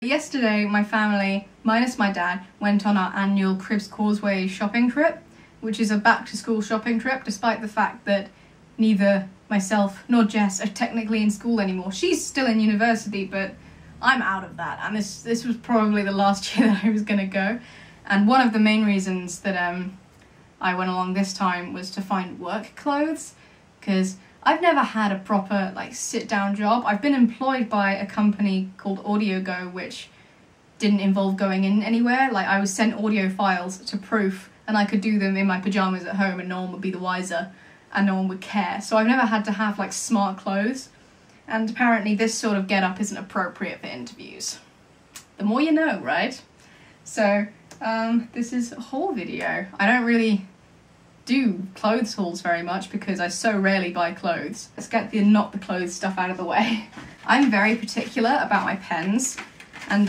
Yesterday, my family, minus my dad, went on our annual Cribs Causeway shopping trip, which is a back-to-school shopping trip, despite the fact that neither myself nor Jess are technically in school anymore. She's still in university, but I'm out of that, and this was probably the last year that I was going to go. And one of the main reasons that I went along this time was to find work clothes, because I've never had a proper sit-down job. I've been employed by a company called AudioGo, which didn't involve going in anywhere. I was sent audio files to proof, and I could do them in my pyjamas at home and no one would be the wiser and no one would care. So I've never had to have smart clothes, and apparently this sort of get-up isn't appropriate for interviews. The more you know, right? So this is a haul video. I don't really do clothes hauls very much because I so rarely buy clothes. Let's get the not the clothes stuff out of the way. I'm very particular about my pens, and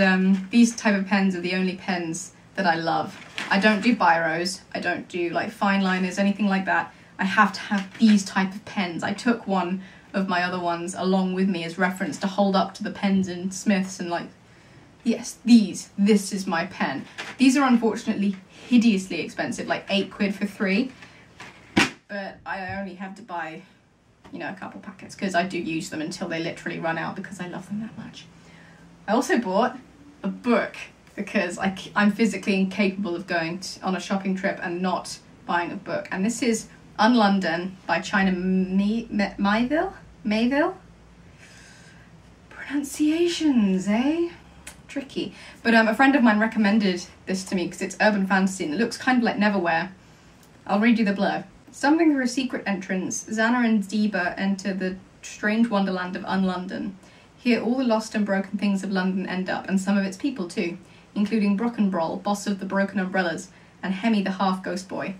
these type of pens are the only pens that I love. I don't do biros, I don't do fine liners, anything like that. I have to have these type of pens. I took one of my other ones along with me as reference to hold up to the pens in Smith's and yes, this is my pen. These are unfortunately hideously expensive, £8 for 3. But I only have to buy, a couple packets because I do use them until they literally run out because I love them that much. I also bought a book because I'm physically incapable of going on a shopping trip and not buying a book. And this is Unlondon by China Mayville? Pronunciations, eh? Tricky. But a friend of mine recommended this to me because it's urban fantasy and it looks kind of like Neverwhere. I'll read you the blurb. Stumbling through a secret entrance, Xana and Zeba enter the strange wonderland of Unlondon. Here all the lost and broken things of London end up, and some of its people too, including Brockenbroll, boss of the Broken Umbrellas, and Hemi the half-ghost boy.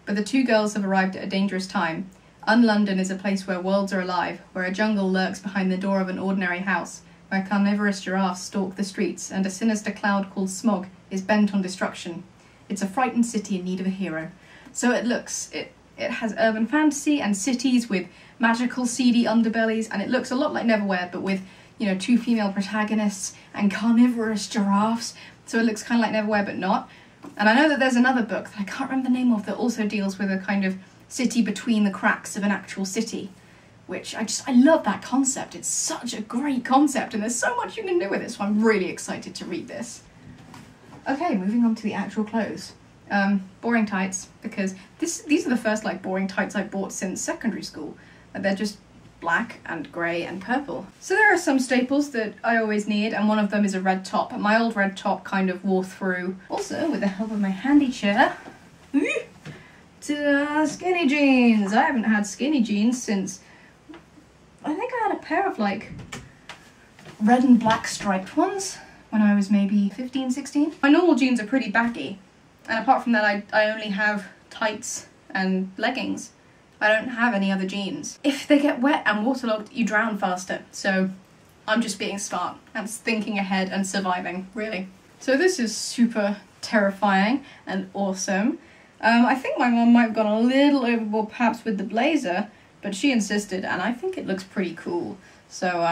But the two girls have arrived at a dangerous time. Unlondon is a place where worlds are alive, where a jungle lurks behind the door of an ordinary house, where carnivorous giraffes stalk the streets, and a sinister cloud called smog is bent on destruction. It's a frightened city in need of a hero. So it has urban fantasy and cities with magical seedy underbellies, and it looks a lot like Neverwhere, but with, two female protagonists and carnivorous giraffes. So it looks kind of like Neverwhere, but not. And I know that there's another book that I can't remember the name of that also deals with a kind of city between the cracks of an actual city, which I love that concept. It's such a great concept, and there's so much you can do with it, so I'm really excited to read this. Okay, moving on to the actual clothes. Boring tights, because these are the first boring tights I bought since secondary school. They're just black and grey and purple. So there are some staples that I always need, and one of them is a red top. My old red top kind of wore through. Also, with the help of my handy chair, to skinny jeans. I haven't had skinny jeans since, I think I had a pair of red and black striped ones when I was maybe 15, 16. My normal jeans are pretty baggy. And apart from that, I only have tights and leggings. I don't have any other jeans. If they get wet and waterlogged, you drown faster. So I'm just being smart. I'm thinking ahead and surviving, really. So this is super terrifying and awesome. I think my mum might have gone a little overboard perhaps with the blazer, but she insisted, and I think it looks pretty cool. So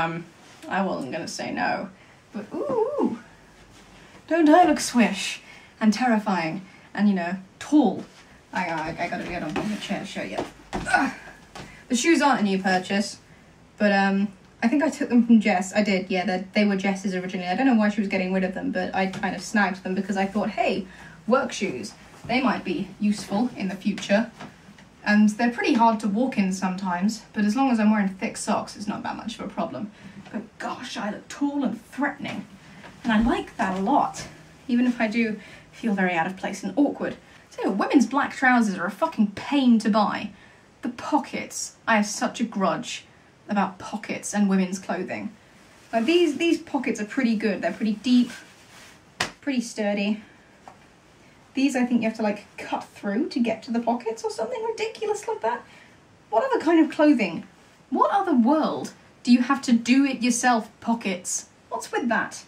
I wasn't gonna say no. But ooh, don't I look swish? And terrifying, and tall. I gotta get on the chair to show you. Ugh. The shoes aren't a new purchase, but I think I took them from Jess. I did, yeah, they were Jess's originally. I don't know why she was getting rid of them, but I kind of snagged them because I thought, hey, work shoes, they might be useful in the future. And they're pretty hard to walk in sometimes, but as long as I'm wearing thick socks, it's not that much of a problem. But gosh, I look tall and threatening, and I like that a lot, even if I do feel very out of place and awkward. So women's black trousers are a fucking pain to buy. The pockets, I have such a grudge about pockets and women's clothing. These pockets are pretty good. They're pretty deep, pretty sturdy. These I think you have to cut through to get to the pockets or something ridiculous like that. What other kind of clothing? What other world do you have to do it yourself pockets? What's with that?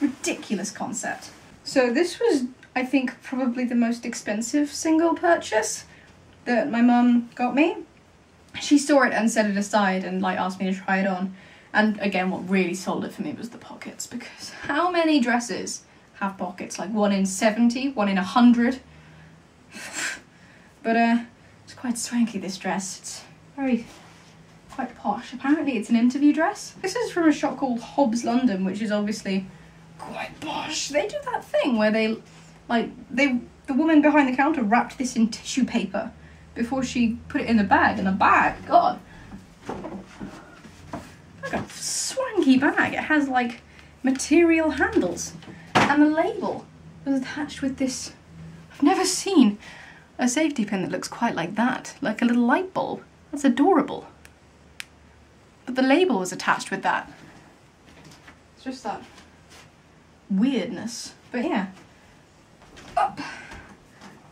Ridiculous concept. So this was, I think, probably the most expensive single purchase that my mum got me. She saw it and set it aside and asked me to try it on. And again, what really sold it for me was the pockets, because how many dresses have pockets? Like 1 in 70, 1 in 100. But it's quite swanky, this dress. It's quite posh. Apparently it's an interview dress. This is from a shop called Hobbs London, which is obviously quite posh. They do that thing where the woman behind the counter wrapped this in tissue paper before she put it in the bag, and the bag, God, like a swanky bag. It has like material handles, and the label was attached with this. I've never seen a safety pin that looks quite like that, like a little light bulb. That's adorable. But the label was attached with that. It's just that weirdness. But yeah. Up.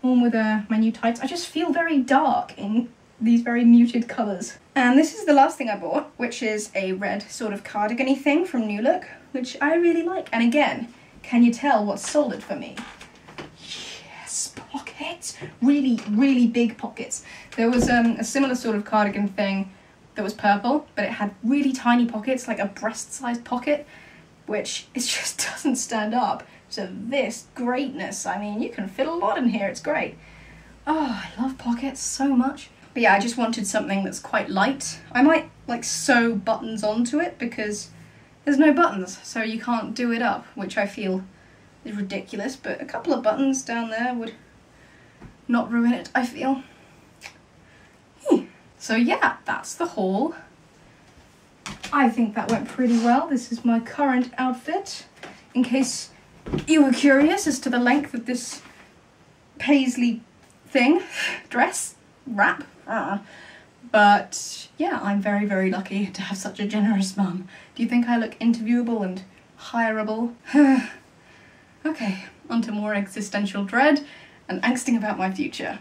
On with my new tights. I just feel very dark in these very muted colours. And this is the last thing I bought, which is a red sort of cardigan-y thing from New Look, which I really like. And again, can you tell what sold it for me? Yes, pockets. Really, really big pockets. There was a similar sort of cardigan thing that was purple, but it had really tiny pockets, like a breast-sized pocket, which it just doesn't stand up to this greatness. I mean, you can fit a lot in here, it's great. Oh, I love pockets so much. But yeah, I just wanted something that's quite light. I might like sew buttons onto it because there's no buttons, so you can't do it up, which I feel is ridiculous, but a couple of buttons down there would not ruin it, I feel. So yeah, that's the haul. I think that went pretty well. This is my current outfit, in case you were curious as to the length of this paisley thing, dress, wrap. But yeah, I'm very, very lucky to have such a generous mum. Do you think I look interviewable and hireable? Okay, on to more existential dread and angsting about my future.